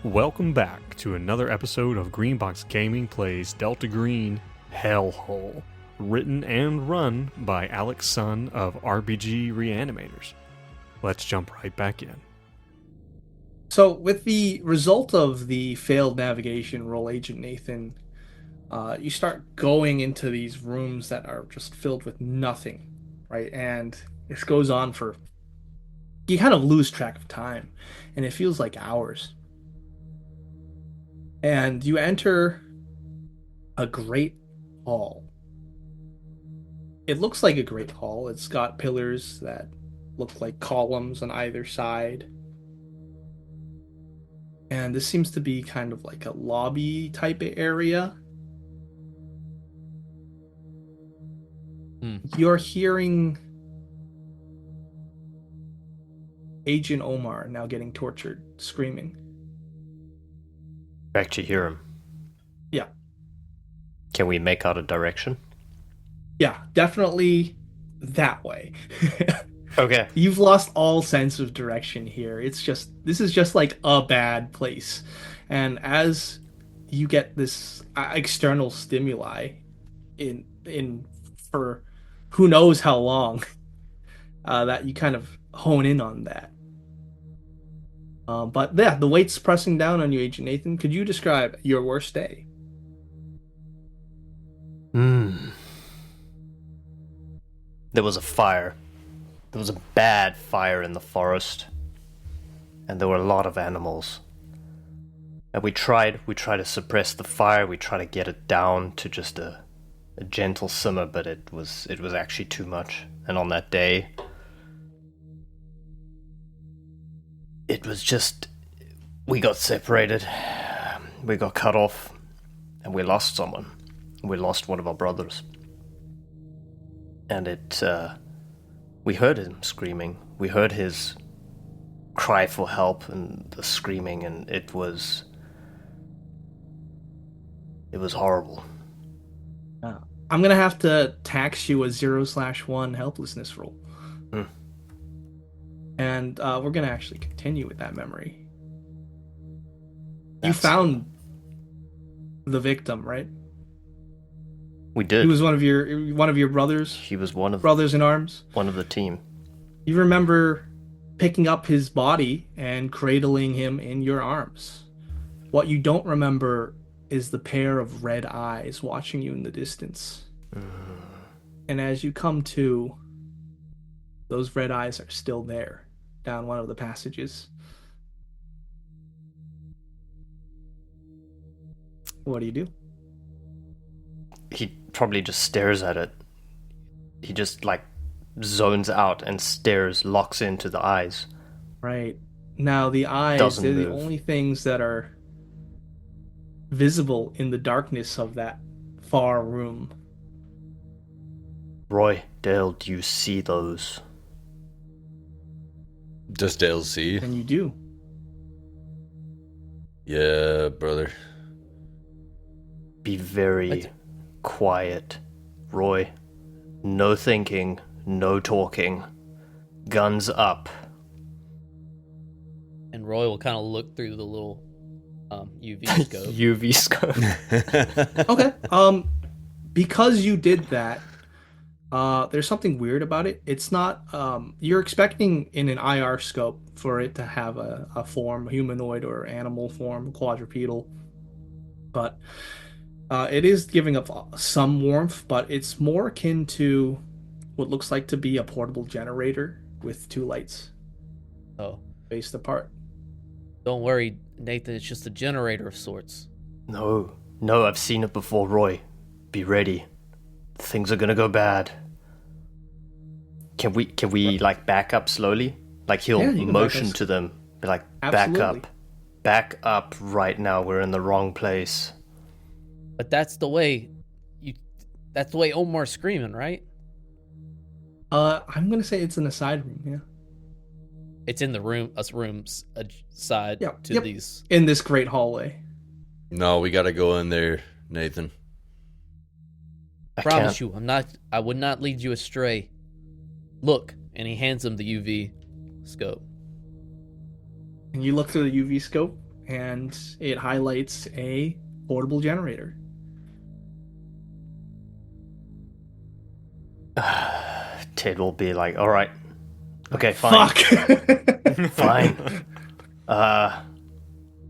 welcome back to another episode of Greenbox Gaming Plays Delta Green Hellhole, written and run by Alex Son of RPG Reanimators. Let's jump right back in. So, with the result of the failed navigation roll, Agent Nathan, you start going into these rooms that are just filled with nothing, right? And this goes on for... You kind of lose track of time, and it feels like hours. And you enter a great hall. It looks like a great hall. It's got pillars that look like columns on either side. And this seems to be kind of like a lobby type of area. You're hearing Agent Omar now getting tortured, screaming. Actually hear him. Yeah. Can we make out a direction? Yeah, definitely that way. Okay. You've lost all sense of direction here. This is just like a bad place. And as you get this external stimuli in for who knows how long, that you kind of hone in on that. But yeah, the weight's pressing down on you, Agent Nathan. Could you describe your worst day? There was a fire. There was a bad fire in the forest. And there were a lot of animals. And we tried to suppress the fire, we tried to get it down to just a gentle simmer, but it was actually too much. And on that day, it was just, we got separated, we got cut off, and we lost someone. We lost one of our brothers. And we heard him screaming. We heard his cry for help and the screaming, and it was horrible. I'm gonna have to tax you a 0/1 helplessness roll. And we're gonna actually continue with that memory. You found the victim, right? We did. He was one of your brothers. He was one of brothers in arms. One of the team. You remember picking up his body and cradling him in your arms. What you don't remember is the pair of red eyes watching you in the distance. And as you come to, those red eyes are still there down one of the passages. What do you do? He probably just stares at it. He just zones out and stares, locks into the eyes. Right. Now the eyes, Doesn't they're move. the only things that are visible in the darkness of that far room. Roy, Dale, do you see those? Does Dale see? And you do. Yeah, brother. Be very quiet, Roy. No thinking, no talking. Guns up. And Roy will kind of look through the little UV scope. UV scope. Okay. Because you did that, there's something weird about it. It's not, you're expecting in an IR scope for it to have a form, humanoid or animal form, quadrupedal. But it is giving up some warmth, but it's more akin to what looks like to be a portable generator with two lights Oh, spaced apart. don't worry, Nathan. It's just a generator of sorts. No, I've seen it before, Roy. Be ready. Things are gonna go bad. Can we back up slowly? He'll Yeah, you can motion back us. to them. Be like, Absolutely. back up right now. We're in the wrong place. But that's the way Omar's screaming, right? I'm gonna say it's in a side room, yeah. It's in the room, rooms side to Yep. these. In this great hallway. No, we gotta go in there, Nathan. I Promise can't. you, I would not lead you astray. Look, and he hands him the UV scope. And you look through the UV scope, and it highlights a portable generator. Ted will be like, all right. Okay, fine. Fuck! Fine.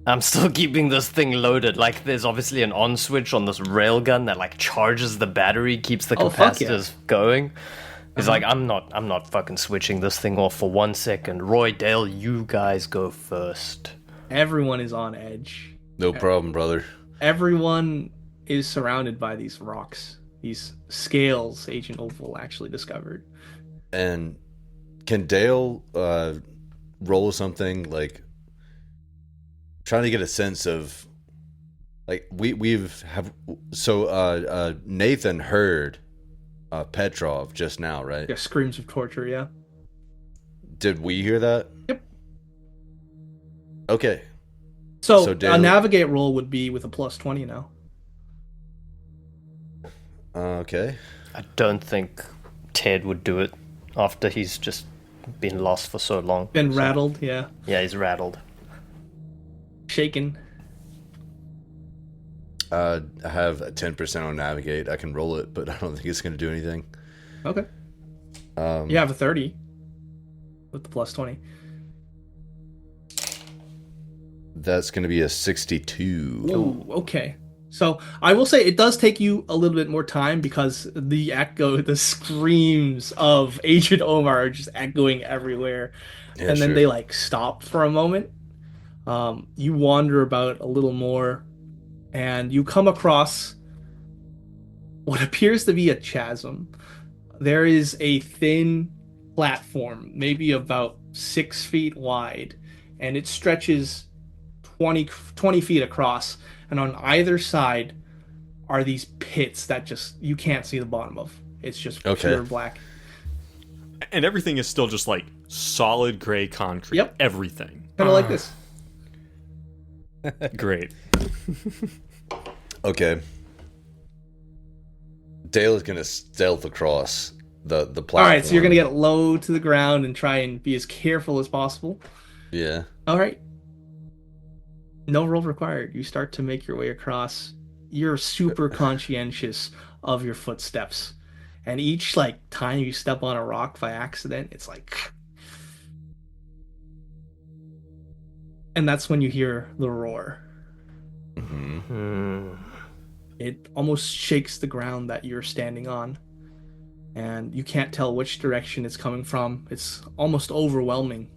I'm still keeping this thing loaded. Like, there's obviously an on switch on this railgun that like charges the battery, keeps the Oh, fuck yeah. capacitors going. He's like, I'm not fucking switching this thing off for 1 second. Roy, Dale, you guys go first. Everyone is on edge. No problem, brother. Everyone is surrounded by these rocks, these scales Agent Oval actually discovered. And can Dale roll something like trying to get a sense of like Nathan heard Petrov just now, right? Yeah, screams of torture, yeah. Did we hear that? Yep. Okay. So Dale, a navigate roll would be with a plus 20 now. Okay. I don't think Ted would do it after he's just been lost for so long. Been rattled, yeah. Yeah, he's rattled. Shaken. I have a 10% on navigate. I can roll it, but I don't think it's going to do anything. Okay. You have a 30 with the plus 20. That's going to be a 62. Oh, okay. So I will say it does take you a little bit more time because the screams of Agent Omar are just echoing everywhere. Yeah, and then sure. they like stop for a moment. You wander about a little more and you come across what appears to be a chasm. There is a thin platform, maybe about 6 feet wide, and it stretches 20 feet across. And on either side are these pits that just you can't see the bottom of. It's just pure black. And everything is still just like solid gray concrete. Yep. Everything. Kind of like this. Great. Okay. Dale is going to stealth across the platform. All right, so you're going to get low to the ground and try and be as careful as possible. Yeah. All right. No roll required. You start to make your way across. You're super conscientious of your footsteps. And each like time you step on a rock by accident, it's like, and that's when you hear the roar. Mm-hmm. It almost shakes the ground that you're standing on. And you can't tell which direction it's coming from. It's almost overwhelming.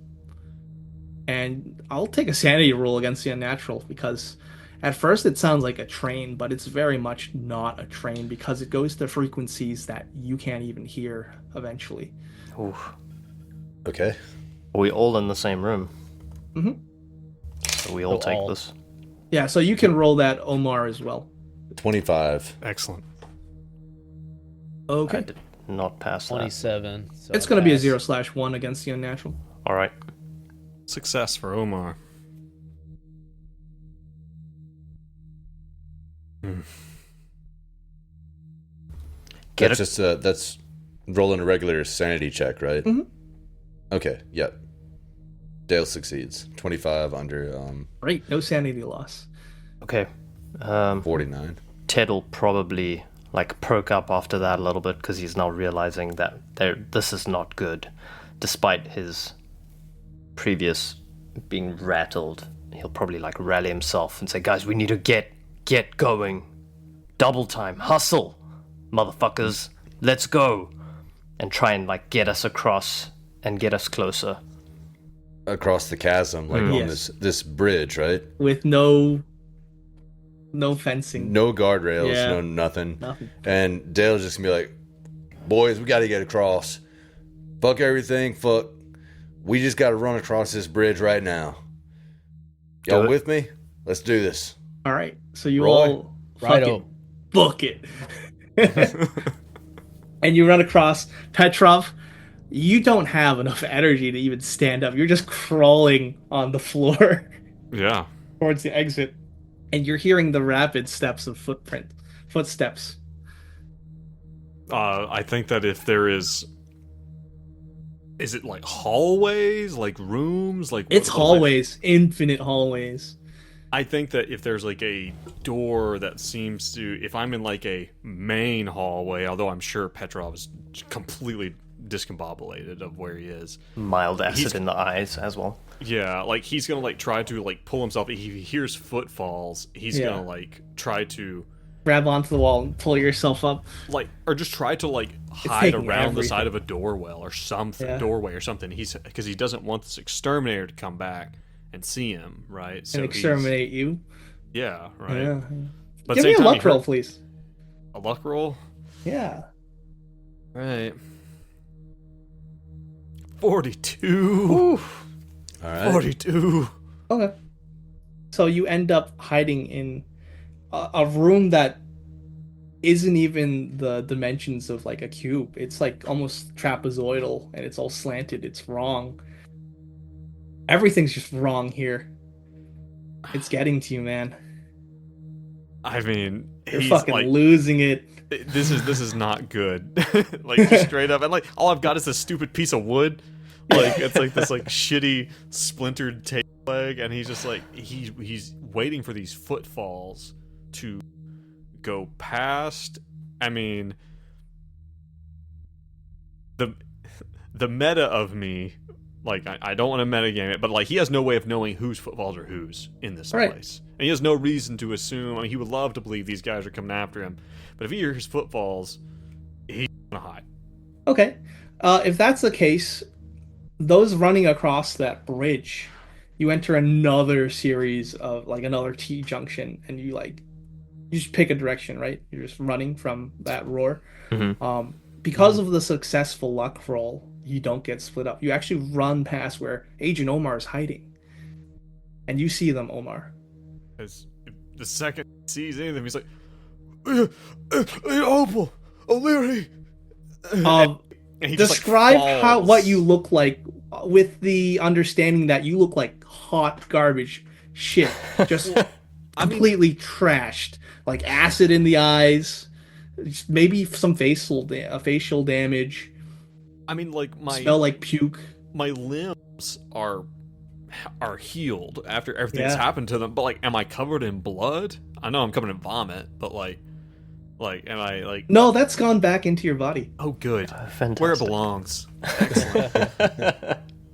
And I'll take a sanity roll against the unnatural because at first it sounds like a train, but it's very much not a train because it goes to frequencies that you can't even hear eventually. Oof. Okay. Are we all in the same room? Mm-hmm. So we all take this. Yeah, so you can roll that, Omar, as well. 25. Excellent. Okay. I did not pass that. 27. So It's I going to be a pass. 0/1 against the unnatural. All right. Success for Omar. Get That's that's rolling a regular sanity check, right? Mhm. Okay, yep. Dale succeeds. 25 under Great, no sanity loss. Okay. 49. Ted will probably like perk up after that a little bit because he's now realizing that this is not good, despite his previous being rattled. He'll probably like rally himself and say, "Guys, we need to get going. Double time, hustle, motherfuckers. Let's go," and try and like get us across and get us closer. Across the chasm, like on Yes. this bridge, right? With no fencing. No guardrails, Yeah. no nothing. Nothing. And Dale's just gonna be like, "Boys, we gotta get across. Fuck everything, fuck. We just gotta run across this bridge right now. Y'all Do it. with me? Let's do this." All right, so you Roy? all Righto. fucking book it. And you run across Petrov. You don't have enough energy to even stand up. You're just crawling on the floor Yeah. towards the exit. And you're hearing the rapid steps of footsteps. I think that if there is Is it like hallways, like rooms, like It's what am I- hallways, infinite hallways. I think that if there's like a door that seems to, if I'm in like a main hallway, although I'm sure Petrov is completely discombobulated of where he is. Mild acid He's- in the eyes as well. Yeah, like he's gonna like try to like pull himself. He hears footfalls. He's Yeah. gonna like try to Grab onto the wall and pull yourself up. like, or just try to like hide taking around the everything. side of a doorway or something, Yeah. doorway or something. He's because he doesn't want this exterminator to come back and see him, right? So And exterminate you. Yeah, right. Yeah. But Give same me a time, luck roll, please. A luck roll. Yeah. Right. 42. All right. 42. Okay. So you end up hiding in a room that isn't even the dimensions of like a cube. It's like almost trapezoidal and it's all slanted. It's wrong. Everything's just wrong here. It's getting to you, man. I mean, You're he's fucking like, losing it. this is not good. Like just straight up, and like all I've got is this stupid piece of wood. Like it's like this like shitty splintered tail leg, and he's just like he's waiting for these footfalls to go past. I mean, the meta of me, like I don't want to meta game it, but like he has no way of knowing whose footfalls are whose in this Right. place, and he has no reason to assume. I mean, he would love to believe these guys are coming after him, but if he hears footfalls, he's gonna hide. Okay. If that's the case, those running across that bridge, you enter another series of like another T junction, and you just pick a direction, right? You're just running from that roar. Mhm. Because of the successful luck roll, you don't get split up. You actually run past where Agent Omar is hiding, and you see them, Omar. Because the second he sees anything, he's like, Opal, O'Leary. And he just, like, Describe falls. what you look like, with the understanding that you look like hot garbage shit, just completely trashed, like acid in the eyes, maybe some facial damage, I mean, like smell like puke. my limbs are healed after everything's Yeah. happened to them, but like, am I covered in blood? I know I'm covered in vomit, but like, am I like? No, that's gone back into your body. Oh, good. Fantastic. Where it belongs.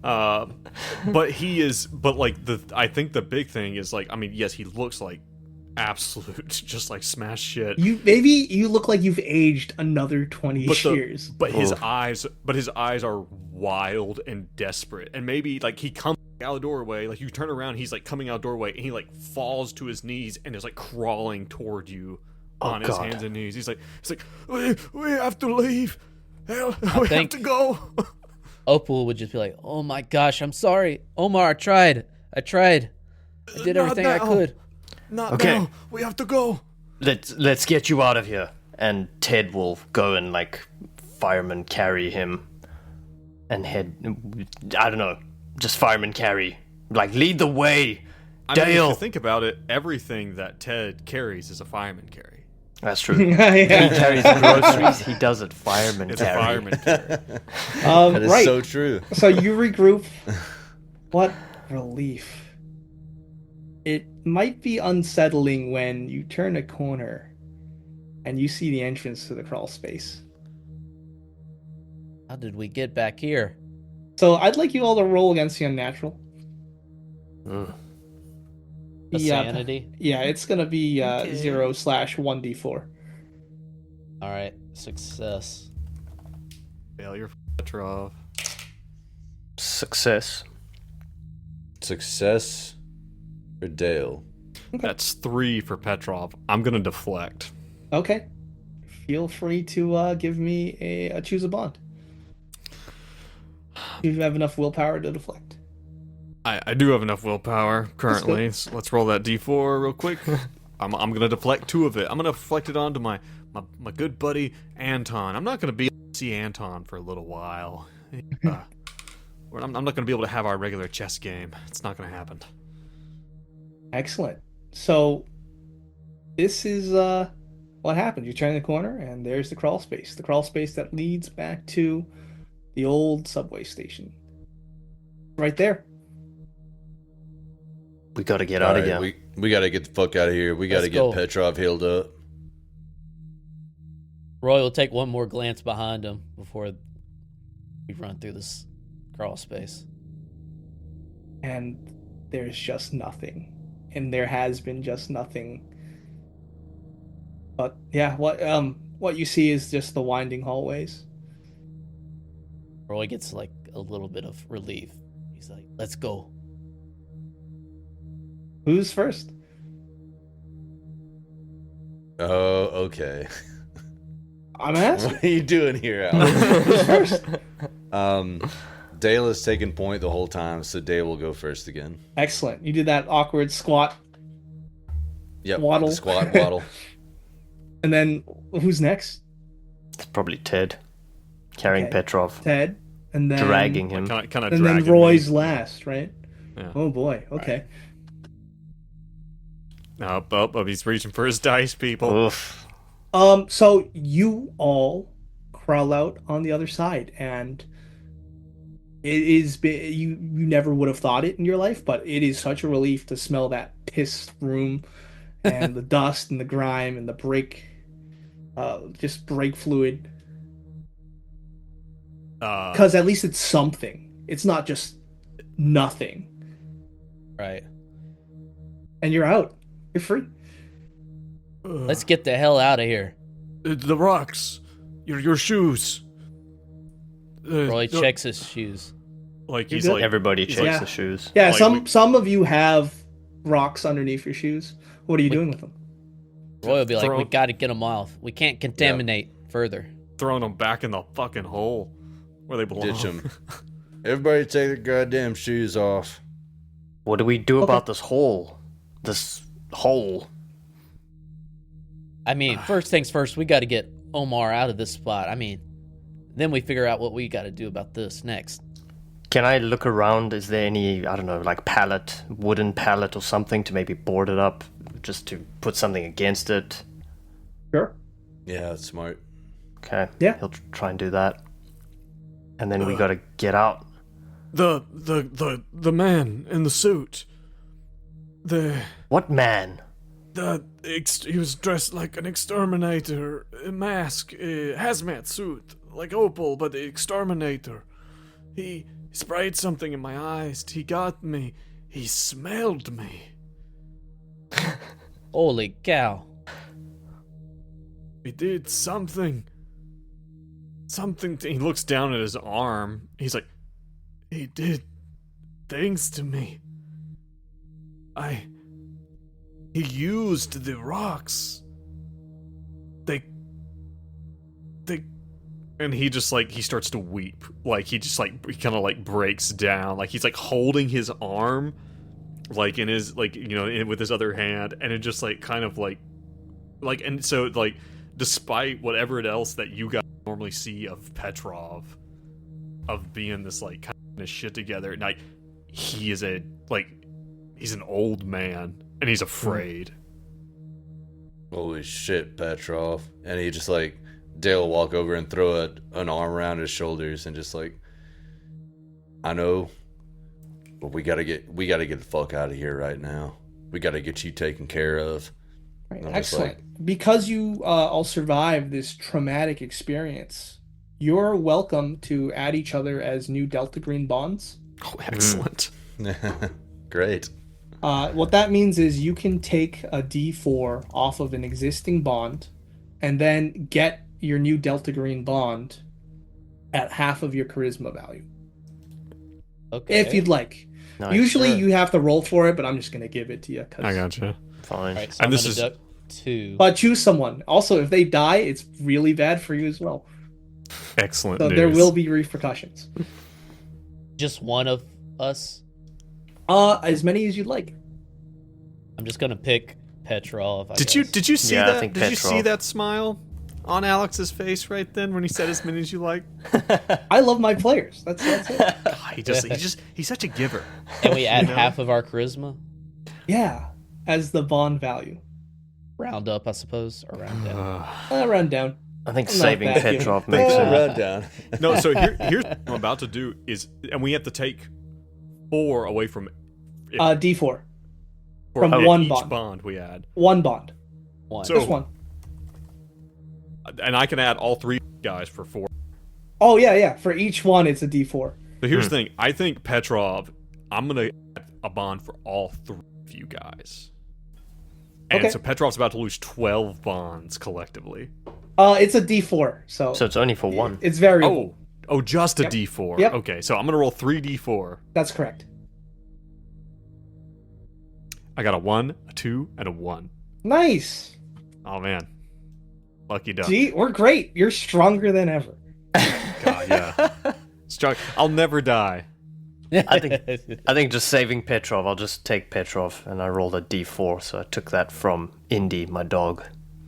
But he is. But like I think the big thing is like, I mean, yes, he looks like absolute, just like smash shit. You look like you've aged another 20 But years. but his eyes are wild and desperate, and maybe like he comes out the doorway, like you turn around, he's like coming out doorway, and he like falls to his knees and is like crawling toward you on his God. hands and knees. He's like, we have to leave. Hell, we have think- to go. Opal would just be like, "Oh my gosh, I'm sorry, Omar. I tried. I did Not everything I now. could." Not Okay. now. We have to go. Let's get you out of here. And Ted will go and like fireman carry him and head. I don't know, just fireman carry. Like lead the way, I mean, if Dale. you think about it, everything that Ted carries is a fireman carry. That's true. He Yeah. carries groceries. He does it. Fireman It's carry. a fireman carry. That is Right. so true. So you regroup. What relief. It might be unsettling when you turn a corner and you see the entrance to the crawl space. How did we get back here? So I'd like you all to roll against the unnatural. Mm. A Yeah. sanity. Yeah, it's gonna be 0/1d4. All right, success. Failure for Petrov. Success. Success for Dale. That's 3 for Petrov. I'm gonna deflect. Okay. Feel free to give me a choose a bond. Do you have enough willpower to deflect? I do have enough willpower currently. So let's roll that d4 real quick. I'm gonna deflect 2 of it. I'm gonna deflect it onto my good buddy Anton. I'm not gonna be able to see Anton for a little while. I'm not gonna be able to have our regular chess game. It's not gonna happen. Excellent. So this is what happens. You turn the corner and there's the crawl space. The crawl space that leads back to The old subway station. Right there. We gotta get All out of right, here. we got to get the fuck out of here. We got to Let's get go. Petrov healed up. Roy will take one more glance behind him before we run through this crawl space. And there's just nothing. And there has been just nothing. But yeah, what you see is just the winding hallways. Roy gets like a little bit of relief. He's like, let's go. Who's first? Oh, okay. I'm asking. What are you doing here, Alex? First. Dale has taken point the whole time, so Dale will go first again. Excellent. You did that awkward squat. Yep. Waddle. The squat waddle. And then who's next? It's probably Ted. Carrying Okay. Petrov. Ted. And then Dragging him. Kind of And then dragging Roy's me. last, right? Yeah. Oh boy. Okay. Oh, he's reaching for his dice, people. Oof. So you all crawl out on the other side, and it is you never would have thought it in your life, but it is such a relief to smell that piss room and the dust and the grime and the brake fluid, because at least it's something. It's not just nothing. Right. And you're out. You're free. Let's get the hell out of here. The rocks, your shoes. Roy checks his shoes. Like You're he's good. like Everybody checks Yeah. the shoes. Yeah, Like some of you have rocks underneath your shoes. What are you doing with them? Roy will be like, Throw- we gotta get them off. We can't contaminate further. throwing them back in the fucking hole where they belong. Ditch him. Everybody take their goddamn shoes off. What do we do about this hole? This hole. I mean, first things first, we gotta get Omar out of this spot. I mean, then we figure out what we gotta do about this next. Can I look around? Is there any, I don't know, like wooden pallet or something to maybe board it up? Just to put something against it? Sure. Yeah, that's smart. Okay. Yeah. He'll try and do that. And then we gotta get out. The man in the suit. What man? He was dressed like an exterminator, a mask, a hazmat suit, like Opal, but the exterminator. He sprayed something in my eyes. He got me. He smelled me. Holy cow. He did something. He looks down at his arm. He's like, he did things to me. He used the rocks. They, and he just like, he starts to weep. Like, he just like, he kind of like breaks down. Like, he's like holding his arm, like in his, like, you know, with his other hand. And it just like, kind of like, and so like, despite whatever else that you guys normally see of Petrov, of being this like kind of shit together, like, he is he's an old man. And he's afraid. Holy shit, Petrov. And he just like, Dale will walk over and throw an arm around his shoulders and just like, I know, but we gotta get the fuck out of here right now. We gotta get you taken care of. Right. I'm just Excellent. Because you all survived this traumatic experience, you're welcome to add each other as new Delta Green bonds. Oh, excellent. Great. What that means is you can take a D4 off of an existing bond and then get your new Delta Green bond at half of your charisma value. Okay. If you'd like. Nice. Usually Sure. you have to roll for it, but I'm just going to give it to you. I gotcha. Fine. Alright, so And I'm this gonna is- deduct 2. But choose someone. Also, if they die, it's really bad for you as well. Excellent So news. there will be repercussions. Just one of us. As many as you'd like. I'm just gonna pick Petrov. I Did guess. you see Yeah, I that? think Did you see Petrov. that smile on Alex's face right then when he said as many as you like? I love my players. That's it. God, he's such a giver. And we add half of our charisma? Yeah, as the bond value. Round up, I suppose, or round down. Round down. I think I'm not saving vacuum. Petrov makes Full sense. rundown. No, so here's what I'm about to do is, and we have to take 4 away from D4 for from one each bond. bond we add. One bond. One. So- Just one. And I can add all 3 guys for 4. Oh yeah. For each one, it's a D4. So here's the thing. I think Petrov, I'm going to add a bond for all 3 of you guys. And Okay. so Petrov's about to lose 12 bonds collectively. It's a D4, so So it's only for one. it's variable. Oh, just a Yep. D4. Yep. Okay, so I'm going to roll 3 D4. That's correct. I got a 1, a 2, and a 1. Nice. Oh, man. Lucky duck. Gee, we're great. You're stronger than ever. God, yeah. Strong. I'll never die. I think just saving Petrov, I'll just take Petrov, and I rolled a d4, so I took that from Indy, my dog.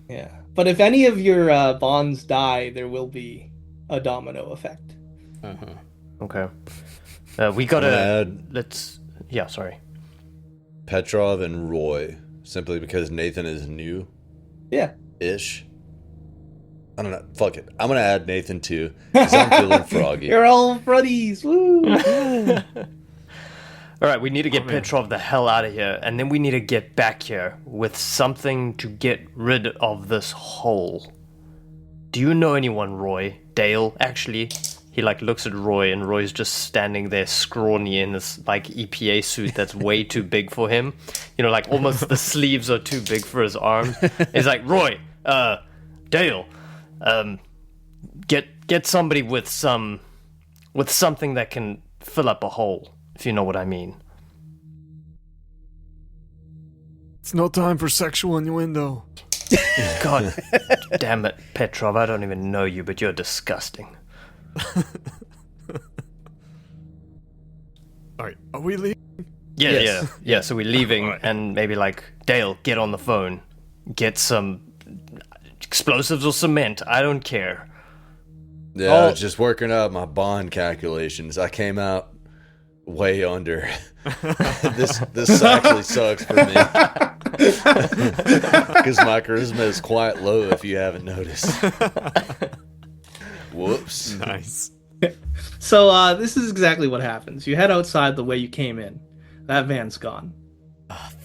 Yeah. But if any of your bonds die, there will be a domino effect. Okay. We gotta... Add Yeah, sorry. Petrov and Roy, simply because Nathan is new-ish. Yeah. I don't know. Fuck it. I'm gonna add Nathan too, because I'm feeling froggy. You're all buddies. Woo. Alright, we need to get Petrov the hell out of here, and then we need to get back here with something to get rid of this hole. Do you know anyone, Roy? Dale, actually. He, looks at Roy, and Roy's just standing there scrawny in this, EPA suit that's way too big for him. You know, almost the sleeves are too big for his arms. He's like, Roy, Dale, get somebody with something that can fill up a hole, if you know what I mean. It's no time for sexual innuendo. God damn it, Petrov, I don't even know you, but you're disgusting. Alright, are we leaving? Yeah, so we're leaving, Alright. and maybe, Dale, get on the phone. Get some explosives or cement, I don't care. Yeah, I was just working out my bond calculations. I came out way under. This actually sucks for me. Because my charisma is quite low, if you haven't noticed. Whoops. Nice. So this is exactly what happens. You head outside the way you came in. That van's gone.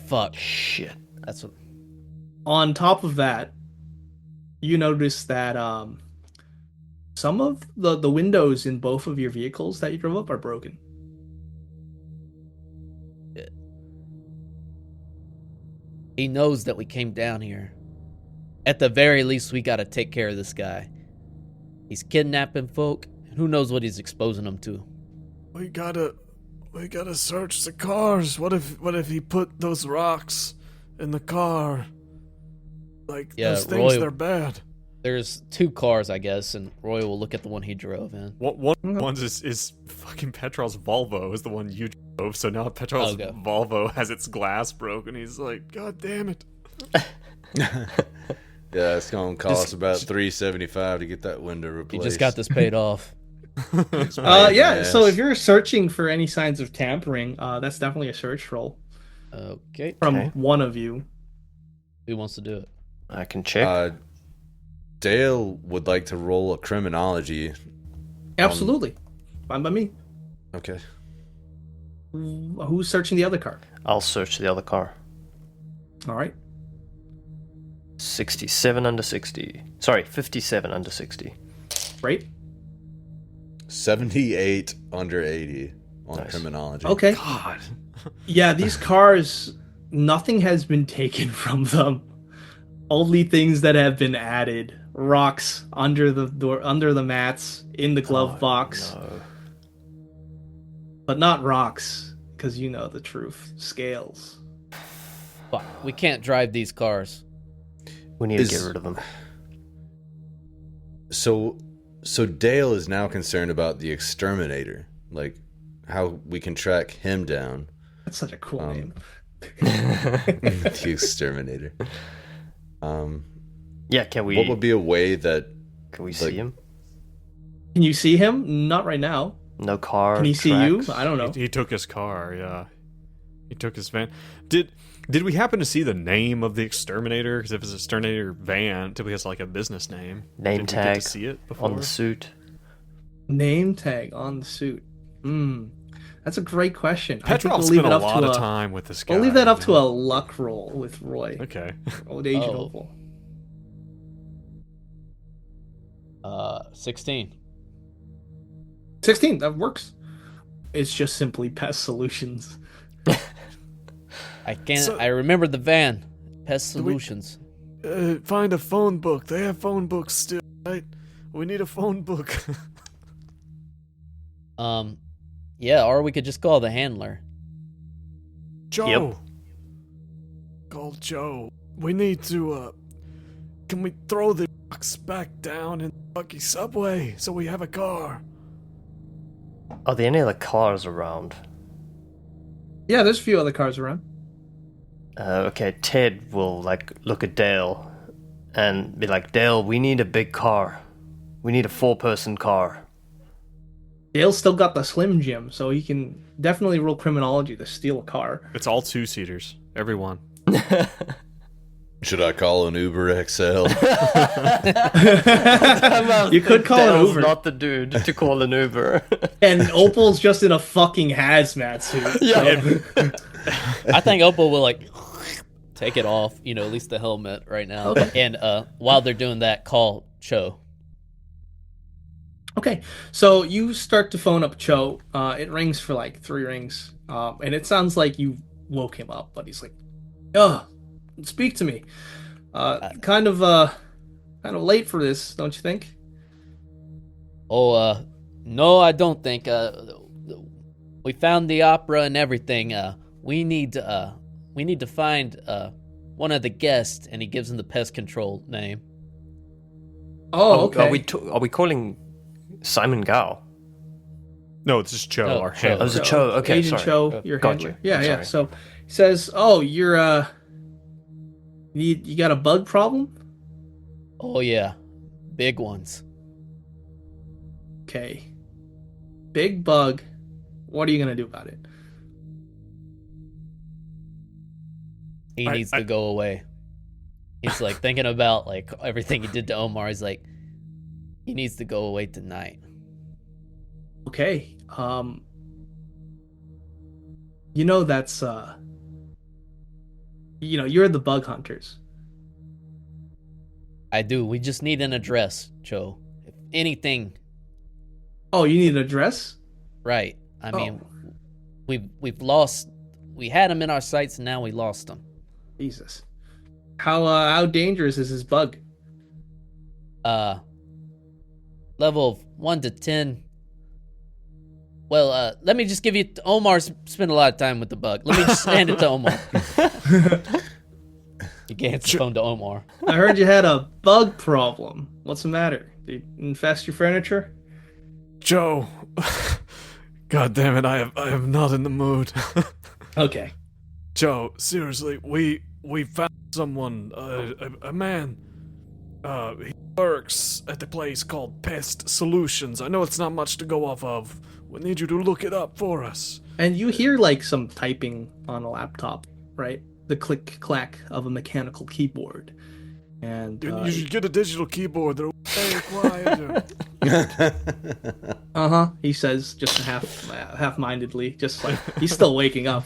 Fuck. Shit. That's what. On top of that, you notice that some of the windows in both of your vehicles that you drove up are broken. He knows that we came down here. At the very least, we gotta take care of this guy. He's kidnapping folk, and who knows what he's exposing them to. We gotta search the cars. What if he put those rocks in the car? Yeah, those things, Roy- they're bad. There's 2 cars, I guess, and Roy will look at the one he drove in. One's is fucking Petrov's Volvo is the one you drove, so now Petrov's Okay. Volvo has its glass broken. He's like, God damn it. Yeah, it's gonna cost about $375 to get that window He replaced. just got this paid off. Right, Yeah, yes. so if you're searching for any signs of tampering, that's definitely a search roll Okay. from Okay. one of you. Who wants to do it? I can check. Dale would like to roll a criminology. Absolutely. Fine by me. Okay. Who's searching the other car? I'll search the other car. All right. 67 under 60. Sorry, 57 under 60. Great. 78 under 80 on Nice. criminology. Okay. God. Yeah, these cars, nothing has been taken from them. Only things that have been added. Rocks under the door, under the mats, in the glove box. No. But not rocks, because you know the truth. Scales. Fuck. We can't drive these cars. We need to get rid of them. So Dale is now concerned about the exterminator, like how we can track him down. That's such a cool name. The exterminator. Yeah, can we... What would be a way that Can we see him? Can you see him? Not right now. No car. Can he see you? tracks? I don't know. He took his car, yeah. He took his van. Did Did we happen to see the name of the exterminator? Because if it's an exterminator van, it typically has like a business name. Name Did we tag get to see it before? on the suit. Name tag on the suit. That's a great question. I think Petrov we'll leave spent it a up lot to of time with this guy. We'll leave that up you to know? a luck roll with Roy. Okay. Old Agent Oh. Opal. 16. 16, that works. It's just simply Pest Solutions. I remember the van. Pest Solutions. Find a phone book. They have phone books still, right? We need a phone book. Yeah, or we could just call the handler. Joe. Yep. Call Joe. We need to, can we throw the box back down in the Bucky subway so we have a car? Are there any other cars around? Yeah, there's a few other cars around. Okay, Ted will look at Dale and be like, Dale, we need a big car. We need a 4-person car. Dale's still got the Slim Jim, so he can definitely roll criminology to steal a car. It's all 2-seaters. Everyone. Should I call an Uber XL? You could call Dale's an Uber. not the dude to call an Uber. And Opal's just in a fucking hazmat suit. Yeah. I think Opal will take it off, at least the helmet right now. Okay. And while they're doing that, call Cho. Okay, so you start to phone up Cho. It rings for 3 rings, and it sounds like you woke him up, but he's like, "Oh, speak to me." Kind of late for this, don't you think? Oh, no, I don't think. We found the opera and everything. We need to find one of the guests, and he gives him the pest control name. Oh, okay. Are we calling Simon Gao? No, it's just Joe, No, our Cho. handler. Oh, it's a Cho. Okay, Agent sorry. Cho, your Got handler. you. Yeah, I'm yeah. sorry. So he says, "Oh, you're you got a bug problem?" Oh yeah, big ones. Okay. Big bug. What are you gonna do about it? He needs to go away. He's thinking about everything he did to Omar. He's like, he needs to go away tonight. Okay. That's you're the bug hunters. I do. We just need an address, Joe. If anything, Oh, you need an address? right? I mean, we've lost. We had him in our sights, and now we lost him. Jesus. How dangerous is this bug? Level of 1 to 10. Well, let me just give you. Omar's spent a lot of time with the bug. Let me just hand it to Omar. You can't answer the phone to Omar. I heard you had a bug problem. What's the matter? Did it infest your furniture? Joe. God damn it, I am not in the mood. Okay. Joe, seriously, we found someone, a man. He works at the place called Pest Solutions. I know it's not much to go off of. We need you to look it up for us. And you hear some typing on a laptop, right? The click clack of a mechanical keyboard. And You should get a digital keyboard. They're way quieter. he says just half-mindedly, just he's still waking up.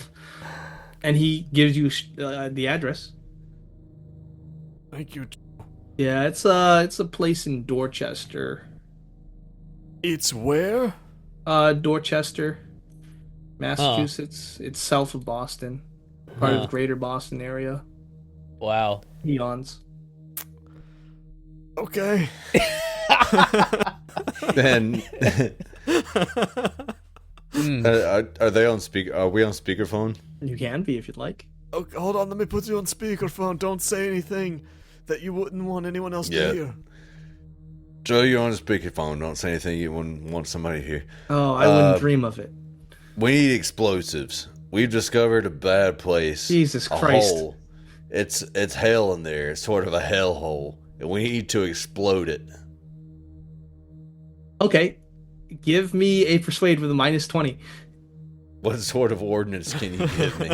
And he gives you the address. Thank you. Yeah, it's a place in Dorchester. It's where? Dorchester, Massachusetts. It's south of Boston, part of the greater Boston area. Wow. He yawns. Okay. And are they on speaker? Are we on speakerphone? You can be if you'd like. Okay, hold on, let me put you on speakerphone. Don't say anything that you wouldn't want anyone else Yeah. to hear. Joe, you're on speakerphone. Don't say anything you wouldn't want somebody to hear. Oh, I wouldn't dream of it. We need explosives. We've discovered a bad place. Jesus a Christ. hole. It's hell in there. It's sort of a hellhole, and we need to explode it. Okay, give me a persuade with a -20. What sort of ordnance can you give me?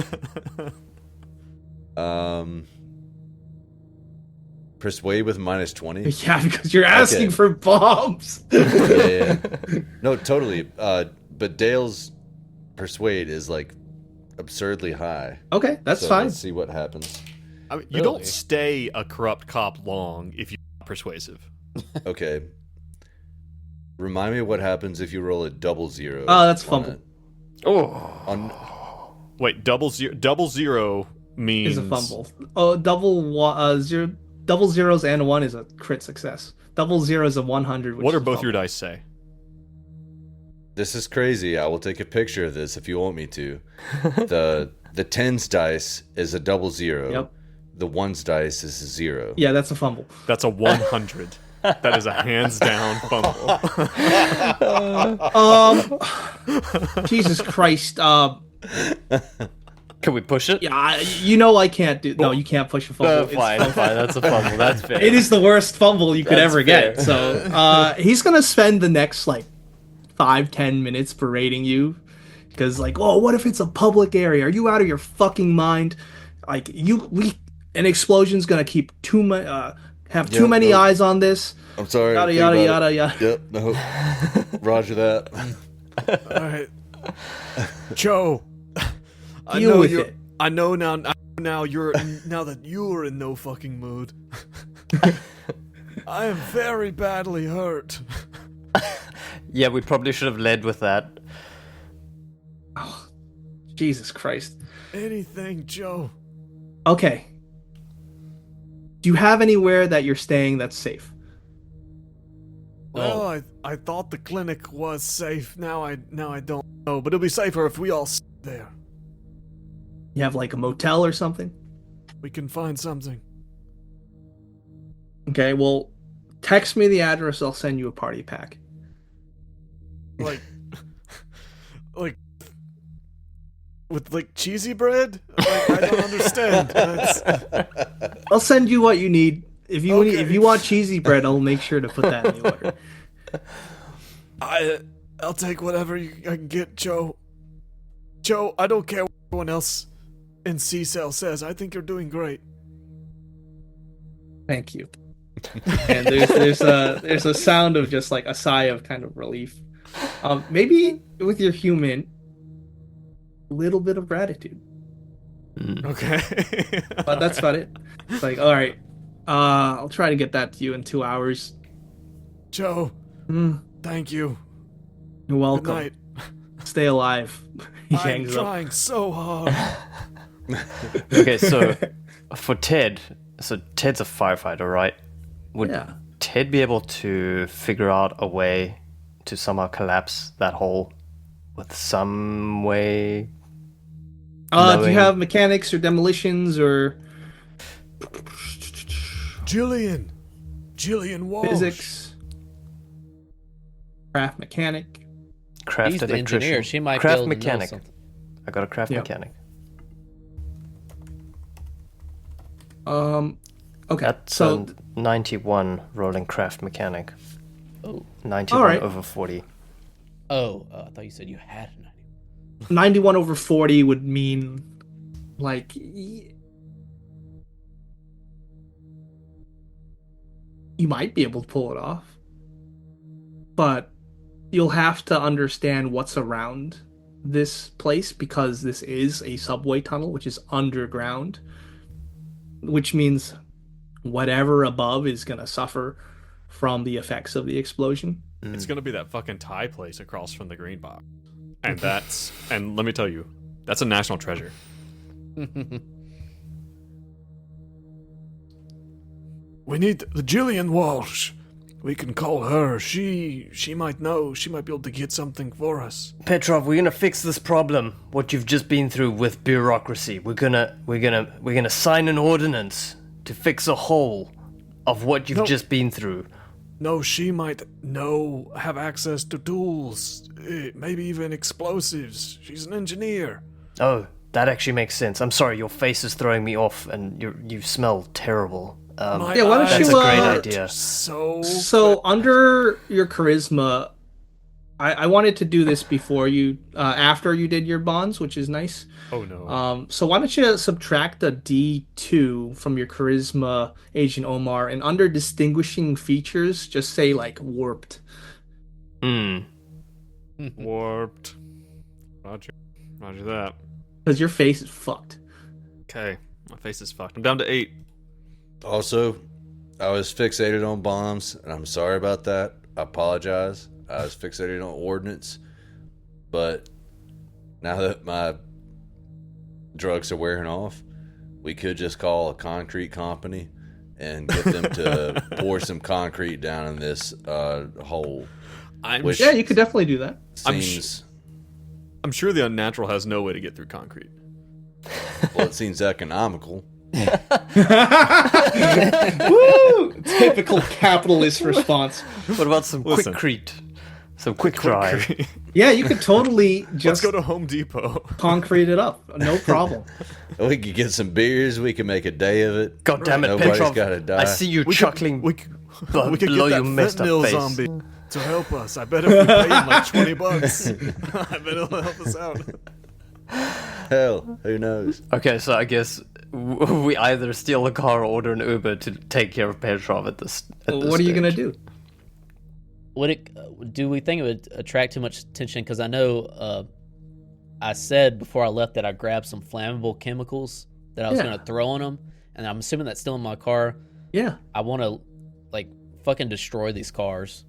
Persuade with -20. Yeah, because you're asking Okay. for bombs. Yeah. No, totally. But Dale's persuade is like absurdly high. Okay, that's So fine. Let's see what happens. I mean, you Really? don't stay a corrupt cop long if you're not persuasive. Okay. Remind me what happens if you roll a 0-0. Oh, that's on fumble. it. Oh, On Wait, double zero means Is a fumble. Oh, double zeros and 1 is a crit success. Double zero is a 100. Which What is are a both fumble. your dice say? This is crazy. I will take a picture of this if you want me to. The tens dice is a 0-0. Yep. The ones dice is a 0. Yeah, that's a fumble. That's a 100. That is a hands down fumble. Jesus Christ. can we push it? Yeah, I can't do. No, you can't push a fumble. It's Fine, fumble. fine. That's a fumble. That's fair. It is the worst fumble you could That's ever fair. get. So he's gonna spend the next like 5-10 minutes berating you, because like, oh, what if it's a public area? Are you out of your fucking mind? Like an explosion's gonna keep too many no. eyes on this. I'm sorry. Yada think yada about yada it. yada. Yep. No. Roger that. All right, Joe. I Deal know with you're. it. I know now. Now that you're in no fucking mood. I am very badly hurt. Yeah, we probably should have led with that. Jesus Christ. Anything, Joe. Okay. Do you have anywhere that you're staying that's safe? Well, I thought the clinic was safe. Now I don't know, but it'll be safer if we all stay there. You have like a motel or something? We can find something. Okay, well, text me the address. I'll send you a party pack. Like, with like cheesy bread. Like, I don't understand. I'll send you what you need. If you Okay. if you want cheesy bread, I'll make sure to put that in the order. I'll take whatever I can get, Joe. Joe, I don't care what everyone else in C-Cell says. I think you're doing great. Thank you. And there's a sound of just like a sigh of kind of relief. Maybe with your human, a little bit of gratitude, Okay. but that's about it. It's like, all right, I'll try to get that to you in 2 hours. Joe, Mm, thank you. you're Good welcome. night. Stay alive. He I'm hangs up. trying so hard. Okay, so for Ted, so Ted's a firefighter, right? Would Yeah. Ted be able to figure out a way to somehow collapse that hole with some way? Do you knowing- have mechanics or demolitions or Jillian Walsh. physics? Craft mechanic. Craft She's the electrician. engineer. She might craft be able mechanic. to know something. I got a craft Yep. mechanic. Okay. That's so 91 rolling craft mechanic. Oh, 91 Alright. over 40. I thought you said you had an idea. 91 over 40 would mean like you might be able to pull it off, but you'll have to understand what's around this place, because this is a subway tunnel which is underground, which means whatever above is going to suffer from the effects of the explosion. It's gonna be that fucking Thai place across from the green box. And and let me tell you, that's a national treasure. We need the Jillian Walsh. We can call her. She might know. She might be able to get something for us. Petrov, we're gonna fix this problem. What you've just been through with bureaucracy. We're gonna sign an ordinance to fix a hole of what you've No. just been through. No, she might have access to tools, maybe even explosives. She's an engineer. Oh, that actually makes sense. I'm sorry, your face is throwing me off, and you smell terrible. My Yeah, why don't eyes you, That's a great hurt idea. So So under your charisma, I wanted to do this before you, after you did your bonds, which is nice. Oh no. So why don't you subtract a D2 from your charisma, Agent Omar, and under distinguishing features, just say like warped. Hmm. Warped. Roger. Roger that. Because your face is fucked. Okay. My face is fucked. I'm down to 8. Also, I was fixated on bombs, and I'm sorry about that. I apologize. I was fixated on ordnance, but now that my drugs are wearing off, we could just call a concrete company and get them to pour some concrete down in this hole. Which Yeah, you could definitely do that. seems I'm sure the unnatural has no way to get through concrete. well, it seems economical. Woo! Typical capitalist response. What about some Listen. quickcrete? Some quick dry. Yeah, you could totally Let's just go to Home Depot. concrete it up. No problem. We could get some beers. We can make a day of it. God damn it, Nobody's Petrov. gotta die. I see you chuckling We could below get your that messed up fentanyl face. zombie to help us. I bet if we pay him like $20, I bet he'll help us out. Hell, who knows? Okay, so I guess we either steal a car or order an Uber to take care of Petrov at this. What are you gonna do? Would it? Do we think it would attract too much attention? Because I know I said before I left that I grabbed some flammable chemicals that I was Yeah. going to throw on them, and I'm assuming that's still in my car. Yeah, I want to like fucking destroy these cars.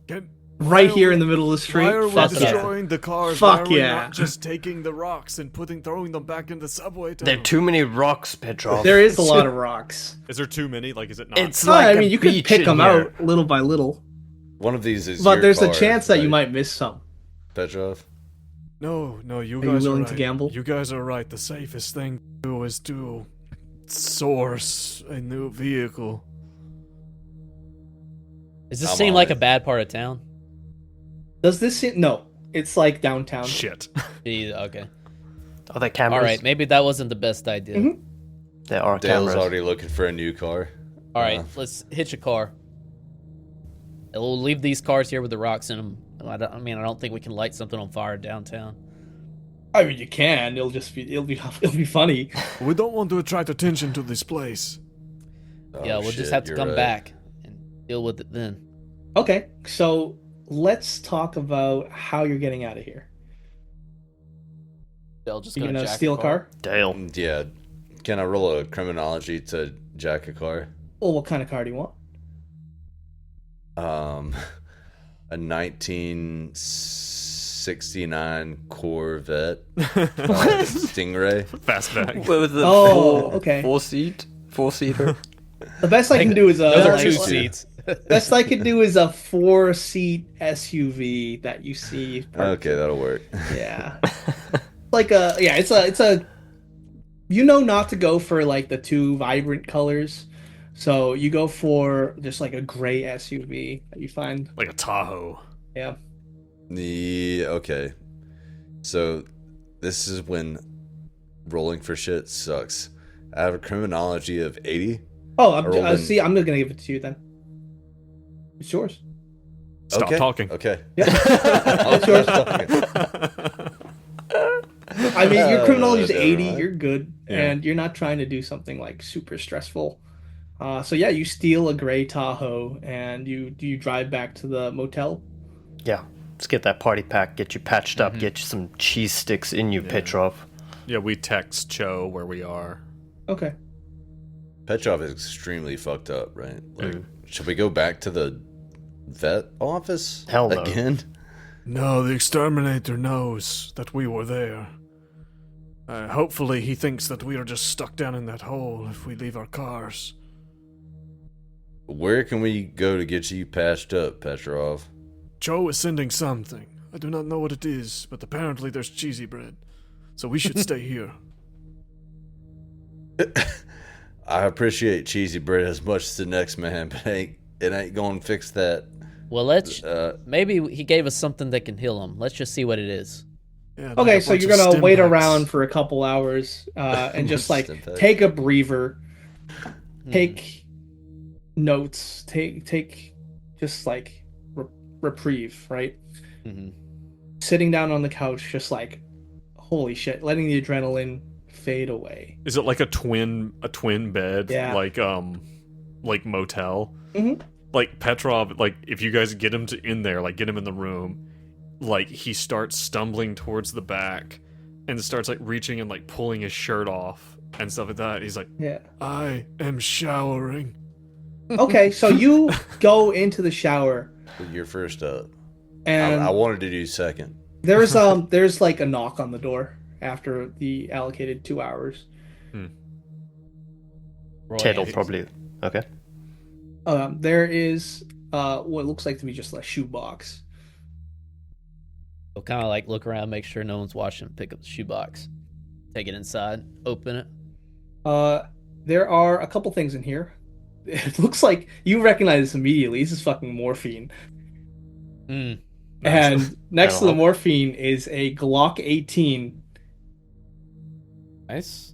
right here in the middle of the street. Why are we Fuck yeah. destroying the cars? Fuck Why are we yeah. not just taking the rocks and throwing them back in the subway tunnel? There are too many rocks, Petrov. There is a lot of rocks. Is there too many? Like, is it not? It's Oh, like I mean, a you could beach pick in them here. out little by little, One of these is but your there's a car, chance that you right, might miss some. Petrov. No, you Are you guys willing are to right. gamble? You guys are right. The safest thing to do is to source a new vehicle. Does this I'm seem on like it. a bad part of town? Does this seem... No, it's like downtown. Shit. Okay. Are there cameras? All right. Maybe that wasn't the best idea. Mhm. There are Dale's cameras. already looking for a new car. All right. Let's hitch a car. And we'll leave these cars here with the rocks in them. I don't think we can light something on fire downtown. I mean, you can. It'll be funny. We don't want to attract attention to this place. Oh, Yeah, we'll shit, just have to you're come right. back and deal with it then. Okay, so let's talk about how you're getting out of here. They'll just You're gonna gonna jack steal a the car? Dale. Yeah. Can I roll a criminology to jack a car? Well, what kind of car do you want? A 1969 Corvette Stingray. Fastback. With the Oh, okay. four-seater. The best I can do is Those are like, two two seats. best I can do is a 4-seat SUV that you see. Okay, that'll work. Yeah. It's a you know not to go for like the too vibrant colors. So you go for just like a gray SUV that you find. Like a Tahoe. Yeah. Okay. So this is when rolling for shit sucks. I have a criminology of 80. Oh, I rolled in- see, I'm not gonna give it to you then. It's yours. Stop Okay. talking. Okay. Yeah. I'll yours. stop talking. I mean, your criminology is never 80. mind. You're good, Yeah. and you're not trying to do something like super stressful. So yeah, you steal a gray Tahoe and you drive back to the motel. Yeah. Let's get that party pack, get you patched up, get you some cheese sticks in you, Petrov. Yeah, we text Cho where we are. Okay. Petrov is extremely fucked up, right? Like, should we go back to the vet office? Hell no. Again? No, the exterminator knows that we were there. Hopefully he thinks that we are just stuck down in that hole if we leave our cars. Where can we go to get you patched up, Petrov? Cho is sending something. I do not know what it is, but apparently there's cheesy bread. So we should stay here. I appreciate cheesy bread as much as the next man, but it ain't gonna fix that. Well, maybe he gave us something that can heal him. Let's just see what it is. Yeah, like Okay, a so bunch you're of gonna stim wait packs. around for a couple hours and just like Stim packs. take a breather, take notes, take just like reprieve, right? Mhm. sitting down on the couch, just like, holy shit, letting the adrenaline fade away. Is it like a twin bed? Yeah. Like motel? Mhm. Like Petrov, like if you guys get him in there, like get him in the room, like he starts stumbling towards the back and starts like reaching and like pulling his shirt off and stuff like that. He's like, Yeah. I am showering. Okay, so you go into the shower, You're first up. and I wanted to do second. there's like a knock on the door after the allocated 2 hours. Roy, Ted'll probably. Okay. There is what looks like to be just a shoebox. We'll kind of like look around, make sure no one's watching, pick up the shoebox, take it inside, open it. There are a couple things in here. It looks like you recognize this immediately. This is fucking morphine. Mm. And next to the That'll help. morphine is a Glock 18. Nice.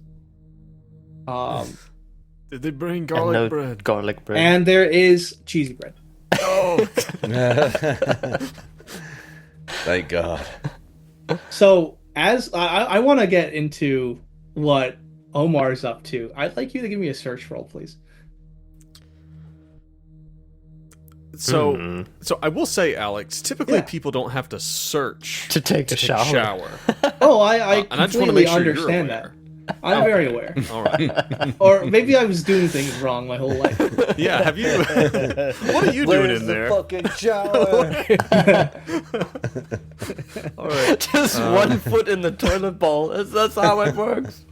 Did they bring And garlic no bread? garlic bread. And there is cheesy bread. Oh, Thank God. So as I want to get into what Omar's up to, I'd like you to give me a search roll, please. so I will say, Alex. Typically, Yeah. people don't have to search to take a shower. Oh, I And I just want to completely make sure you're understand aware. that. I'm very aware. All right. Or maybe I was doing things wrong my whole life. Yeah. Have you? What are you doing in there? fucking shower? All right. Just 1 foot in the toilet bowl. That's how it works.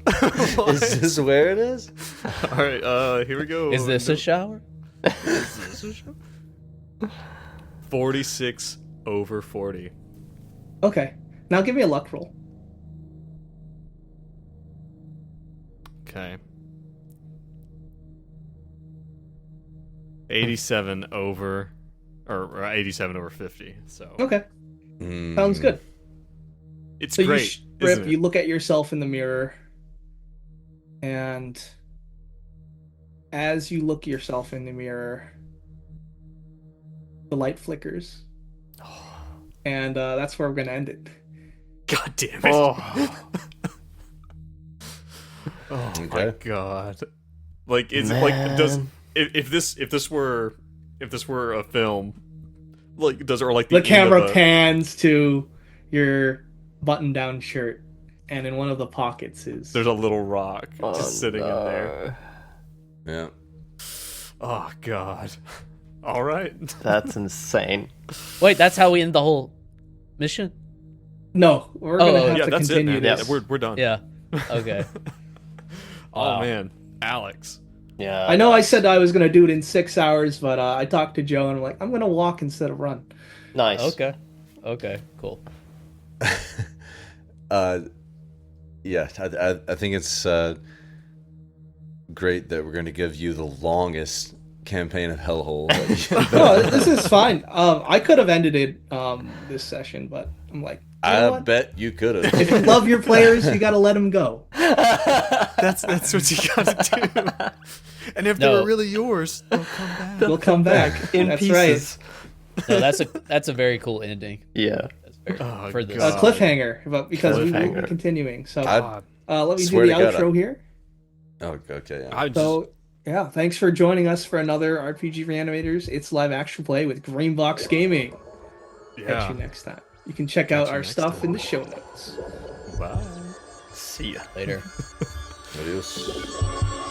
Is this where it is? All right. Here we go. Is this a shower? 46 over 40. Okay. Now give me a luck roll. Okay. 87 over, or 87 over 50. So Okay. Mm. Sounds good. it's So great. you strip, isn't it? you look at yourself in the mirror, and as you look yourself in the mirror, the light flickers. And that's where we're going to end it. God damn it. Oh my Okay. god. Like is it like does Man. if this were a film, like does it, or like The end camera of pans to your button-down shirt, and in one of the pockets is... there's a little rock Oh, just sitting in there. Yeah. Oh god. All right. That's insane. Wait, that's how we end the whole mission? No, we're going to have Yeah, to that's it, continue man. this. Yeah, we're done. Yeah. Okay. Oh Wow. man, Alex. Yeah. I know I said I was going to do it in 6 hours, but I talked to Joe, and I'm like, I'm going to walk instead of run. Nice. Okay. Okay, cool. Yeah, I think it's great that we're going to give you the longest campaign of Hellhole. No, this is fine. I could have ended it this session, but I'm like, you know I what? bet you could If have. you love your players, you got to let them go. That's what you gotta do. And if they No. were really yours, they'll come back. They'll come back. In That's pieces. No, that's a very cool ending. Yeah. That's very, Oh, for this. right. God. Cliffhanger, but because we will be Cliffhanger. continuing. So I let me do swear the to God, outro here. Oh, okay. Yeah. I just, So yeah, thanks for joining us for another RPG Reanimators. It's live action play with Greenbox Gaming. Catch yeah. you next time. You can check out you our next stuff time. in the show notes. Bye. See ya. Later. Adios.